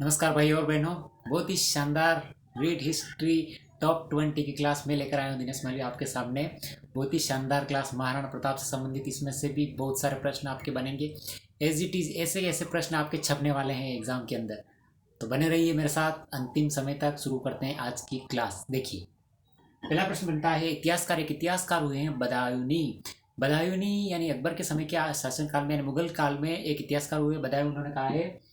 नमस्कार भाई और बहनों। बहुत ही शानदार रीड हिस्ट्री टॉप 20 की क्लास में लेकर आया हूँ दिनेश माली आपके सामने। बहुत ही शानदार क्लास महाराणा प्रताप से संबंधित, इसमें से भी बहुत सारे प्रश्न आपके बनेंगे। एज इट इज़ ऐसे ऐसे प्रश्न आपके छपने वाले हैं एग्जाम के अंदर, तो बने रहिए मेरे साथ अंतिम समय तक। शुरू करते हैं आज की क्लास। देखिए, पहला प्रश्न बनता है, एक इतिहासकार हुए हैं बदायूनी। बदायूनी यानी अकबर के समय के शासनकाल में यानी मुगल काल में एक इतिहासकार हुए बदायूं। उन्होंने कहा है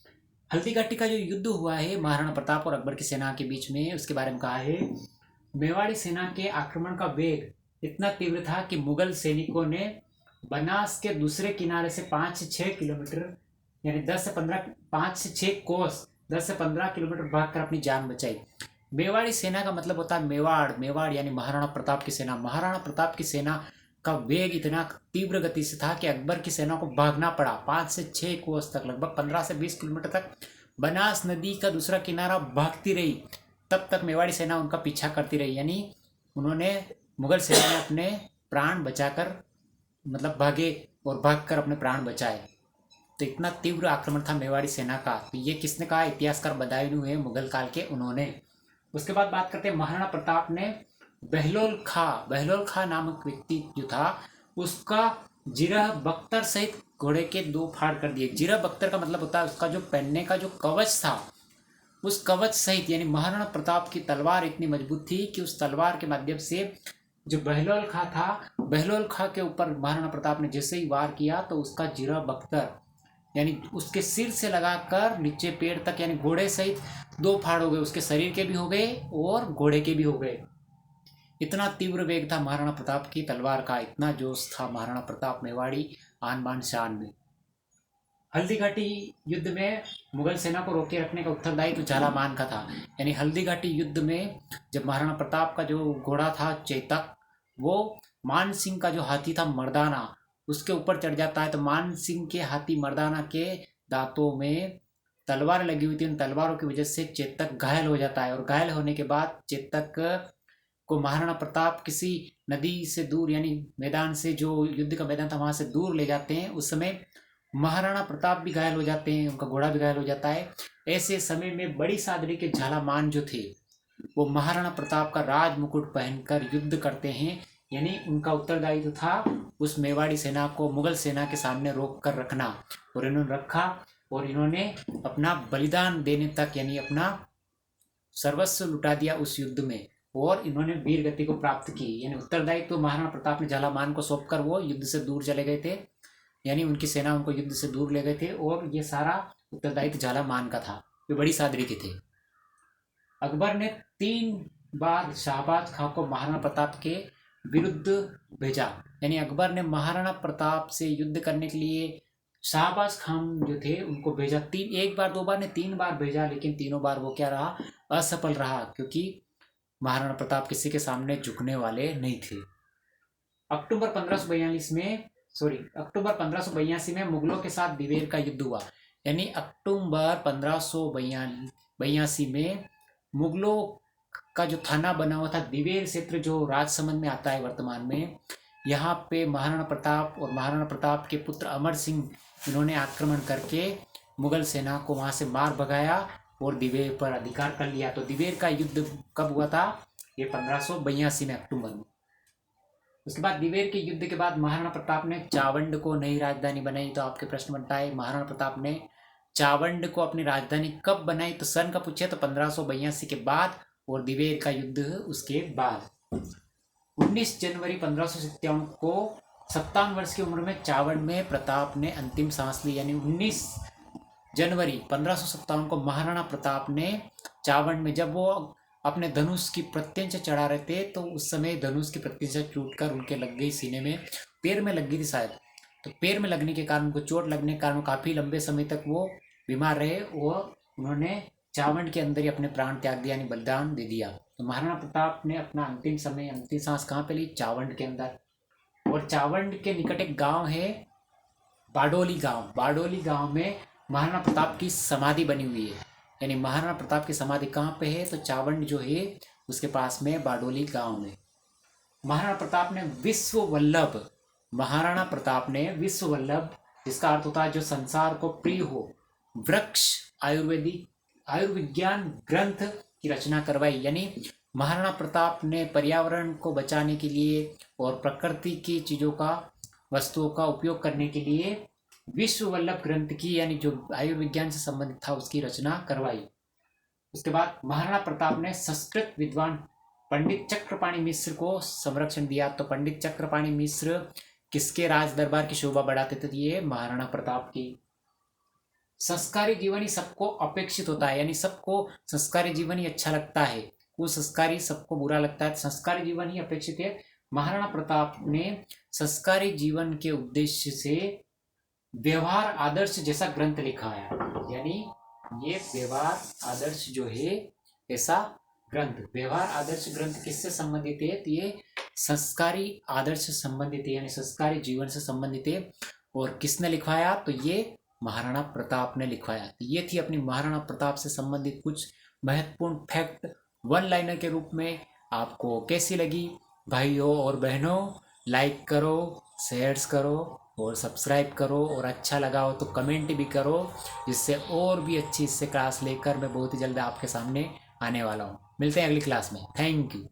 हल्दी घाटी का जो युद्ध हुआ है महाराणा प्रताप और अकबर की सेना के बीच में, उसके बारे में कहा है मेवाड़ी सेना के आक्रमण का वेग इतना तीव्र था कि मुगल सैनिकों ने बनास के दूसरे किनारे से 5 से 6 किलोमीटर यानी 5 से 6 कोस 10 से 15 किलोमीटर भागकर अपनी जान बचाई। मेवाड़ी सेना का मतलब होता है मेवाड़। मेवाड़ यानी महाराणा प्रताप की सेना। महाराणा प्रताप की सेना का वेग इतना तीव्र गति से था कि अकबर की सेना को भागना पड़ा 5 से 6 कोस तक, लगभग 15 से 20 किलोमीटर तक बनास नदी का दूसरा किनारा भागती रही। तब तक मेवाड़ी सेना उनका पीछा करती रही, यानी उन्होंने मुगल सेना ने अपने प्राण बचाकर मतलब भागे और भागकर अपने प्राण बचाए। तो इतना तीव्र आक्रमण था मेवाड़ी सेना का। तो ये किसने कहा? इतिहासकार बदायूं हुए मुगल काल के, उन्होंने। उसके बाद बात करते हैं महाराणा प्रताप ने बहलोल खा नामक व्यक्ति जो था उसका जिरह बख्तर सहित घोड़े के 2 फाड़ कर दिए। जिरह बख्तर का मतलब होता है उसका जो पहनने का जो कवच था, उस कवच सहित, यानी महाराणा प्रताप की तलवार इतनी मजबूत थी कि उस तलवार के माध्यम से जो बहलोल खा था, बहलोल खा के ऊपर महाराणा प्रताप ने जैसे ही वार किया तो उसका जिरह बख्तर यानी उसके सिर से लगाकर नीचे पेड़ तक यानी घोड़े सहित 2 फाड़ हो गए। उसके शरीर के भी हो गए और घोड़े के भी हो गए। इतना तीव्र वेग था महाराणा प्रताप की तलवार का, इतना जोश था महाराणा प्रताप मेवाड़ी आन बान शान में। हल्दी घाटी युद्ध में मुगल सेना को रोके रखने का उत्तरदायित्व झालामान का था। यानी हल्दी घाटी युद्ध में जब महाराणा प्रताप का जो घोड़ा था चेतक, वो मान सिंह का जो हाथी था मर्दाना, उसके ऊपर चढ़ जाता है, तो मान सिंह के हाथी मर्दाना के दांतों में तलवार लगी हुई थी। उन तलवारों की वजह से चेतक घायल हो जाता है, और घायल होने के बाद चेतक को महाराणा प्रताप किसी नदी से दूर यानी मैदान से, जो युद्ध का मैदान था वहां से दूर ले जाते हैं। उस समय महाराणा प्रताप भी घायल हो जाते हैं, उनका घोड़ा भी घायल हो जाता है। ऐसे समय में बड़ी सादरी के झालामान जो थे वो महाराणा प्रताप का राज मुकुट पहनकर युद्ध करते हैं। यानी उनका उत्तरदायित्व था उस मेवाड़ी सेना को मुगल सेना के सामने रोक कर रखना, और इन्होंने रखा और इन्होंने अपना बलिदान देने तक यानी अपना सर्वस्व लुटा दिया उस युद्ध में, और इन्होंने वीर गति को प्राप्त की। यानी उत्तरदायित्व तो महाराणा प्रताप ने झालामान को सौंपकर वो युद्ध से दूर चले गए थे, यानी उनकी सेना उनको युद्ध से दूर ले गए थे, और ये सारा उत्तरदायित्व झालामान का था। वे बड़ी सादरी के थे। अकबर ने 3 बार शाहबाज खां को महाराणा प्रताप के विरुद्ध भेजा। यानी अकबर ने महाराणा प्रताप से युद्ध करने के लिए शाहबाज खां जो थे उनको भेजा। एक बार 2 बार ने 3 बार भेजा, लेकिन तीनों बार वो क्या रहा? असफल रहा, क्योंकि महाराणा प्रताप किसी के सामने झुकने वाले नहीं थे। अक्टूबर 1582 में मुगलों के साथ दिवेर का युद्ध हुआ। यानी अक्टूबर 1582 में मुगलों का जो थाना बना हुआ था दिवेर क्षेत्र, जो राजसमंद में आता है वर्तमान में, यहाँ पे महाराणा प्रताप और महाराणा प्रताप के पुत्र अमर सिंह, इन्होंने आक्रमण करके मुगल सेना को वहां से मार भगाया और दिवेर पर अधिकार कर लिया। तो दिवेर का युद्ध कब हुआ था? ये 1582 में अक्टूबर में। उसके बाद दिवेर के युद्ध के बाद महाराणा प्रताप ने चावंड को नई राजधानी बनाई। तो आपके प्रश्न बनता है महाराणा प्रताप ने चावंड को अपनी राजधानी कब बनाई? तो सन का पूछे तो 1582 के बाद, और दिवेर का युद्ध उसके बाद। 19 जनवरी 1557 को 57 वर्ष की उम्र में चावंड में प्रताप ने अंतिम सांस ली। यानी 19 जनवरी 1557 को महाराणा प्रताप ने चावंड में, जब वो अपने धनुष की प्रत्यंचा चढ़ा रहे थे, तो उस समय धनुष की प्रत्यंचा टूटकर उनके लग गई सीने में, पैर में लग गई थी शायद। तो पैर में लगने के कारण, उनको चोट लगने के कारण काफी लंबे समय तक वो बीमार रहे, और उन्होंने चावंड के अंदर ही अपने प्राण त्याग दिया, यानी बलिदान दे दिया। तो महाराणा प्रताप ने अपना अंतिम समय, अंतिम सांस कहाँ पे ली? चावंड के अंदर। और चावंड के निकट एक गाँव है बाडोली गाँव। बाडोली गाँव में महाराणा प्रताप की समाधि बनी हुई है। यानी महाराणा प्रताप की समाधि कहाँ पे है? तो चावंड जो है उसके पास में बाडोली गांव में। महाराणा प्रताप ने महाराणा प्रताप ने विश्व वल्लभ, जिसका अर्थ होता है जो संसार को प्रिय हो, वृक्ष आयुर्वेदिक आयुर्विज्ञान ग्रंथ की रचना करवाई। यानी महाराणा प्रताप ने पर्यावरण को बचाने के लिए और प्रकृति की चीज़ों का वस्तुओं का उपयोग करने के लिए विश्व वल्लभ ग्रंथ की, यानी जो आयुर्विज्ञान से संबंधित था, उसकी रचना करवाई। उसके बाद महाराणा प्रताप ने संस्कृत विद्वान पंडित चक्रपाणि मिश्र को संरक्षण दिया। तो पंडित चक्रपाणि मिश्र किसके राज दरबार की शोभा बढ़ाते थे? ये महाराणा प्रताप की। संस्कारी जीवन ही सबको अपेक्षित होता है, यानी सबको संस्कारी जीवन ही अच्छा लगता है, कुसंस्कारी सबको बुरा लगता है, संस्कारी जीवन ही अपेक्षित है। महाराणा प्रताप ने संस्कारी जीवन के उद्देश्य से व्यवहार आदर्श जैसा ग्रंथ लिखा है। यानी ये व्यवहार आदर्श जो है ऐसा ग्रंथ, व्यवहार आदर्श ग्रंथ किससे संबंधित है? तो ये संस्कारी आदर्श से संबंधित है, यानी संस्कारी जीवन से संबंधित है। और किसने लिखवाया? तो ये महाराणा प्रताप ने लिखवाया। तो ये थी अपनी महाराणा प्रताप से संबंधित कुछ महत्वपूर्ण फैक्ट वन लाइनर के रूप में। आपको कैसी लगी भाइयों और बहनों? लाइक करो, शेयर्स करो और सब्सक्राइब करो, और अच्छा लगा हो तो कमेंट भी करो, जिससे और भी अच्छी इससे क्लास लेकर मैं बहुत ही जल्द आपके सामने आने वाला हूँ। मिलते हैं अगली क्लास में। Thank you.